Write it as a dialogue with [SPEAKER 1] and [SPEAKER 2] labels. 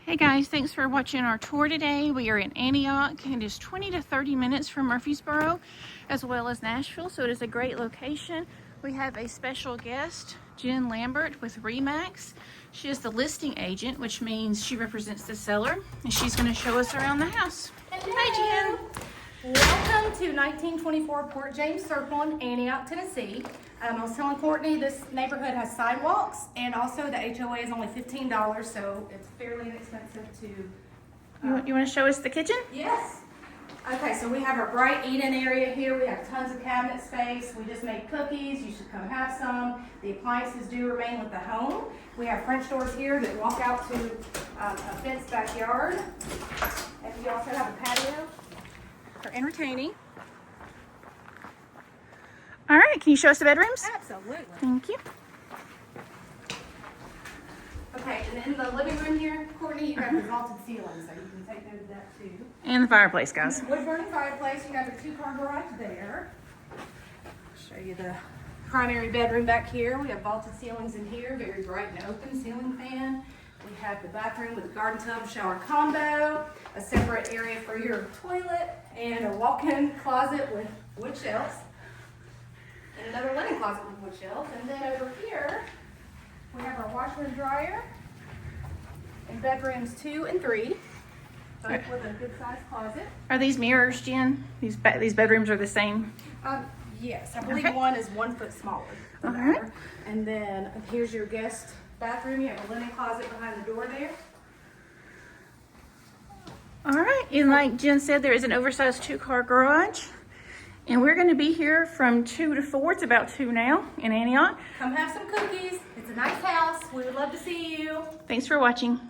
[SPEAKER 1] Hey guys, thanks for watching our tour today. We are in Antioch and it's 20 to 30 minutes from Murfreesboro as well as Nashville, so it is a great location. We have a special guest, Jen Lambert with Remax. She is the listing agent, which means she represents the seller, and she's going to show us around the house.
[SPEAKER 2] Hello.
[SPEAKER 1] Hi Jen.
[SPEAKER 2] Welcome to 1924 Port James Circle in Antioch, Tennessee. I was telling Courtney this neighborhood has sidewalks, and also the HOA is only $15, so it's fairly inexpensive to...
[SPEAKER 1] You want to show us the kitchen?
[SPEAKER 2] Yes. Okay, so we have our bright eat-in area here. We have tons of cabinet space. We just made cookies. You should come have some. The appliances do remain with the home. We have French doors here that walk out to a fenced backyard. And we also have a patio for entertaining.
[SPEAKER 1] All right, can you show us the bedrooms?
[SPEAKER 2] Absolutely.
[SPEAKER 1] Thank you.
[SPEAKER 2] Okay, and in the living room here, Courtney, you have your vaulted ceiling, so you can take note of that too.
[SPEAKER 1] And the fireplace, guys.
[SPEAKER 2] Wood burning fireplace. You have your two-car garage there. Show you the primary bedroom back here. We have vaulted ceilings in here, very bright and open ceiling fan. We have the bathroom with a garden tub, shower combo, a separate area for your toilet, and a walk-in closet with wood shelves, and another linen closet with wood shelves. And then over here, we have our washer and dryer in bedrooms 2 and 3, both with a good-sized closet.
[SPEAKER 1] Are these mirrors, Jen? These bedrooms are the same?
[SPEAKER 2] Yes, I believe
[SPEAKER 1] Okay.
[SPEAKER 2] one is 1 foot smaller than the
[SPEAKER 1] Alright.
[SPEAKER 2] other. And then here's your guest bathroom. You have a linen closet behind the door there.
[SPEAKER 1] All right, and like Jen said, there is an oversized two-car garage. And we're going to be here from 2 to 4. It's about 2 now in Antioch.
[SPEAKER 2] Come have some cookies. It's a nice house. We would love to see you.
[SPEAKER 1] Thanks for watching.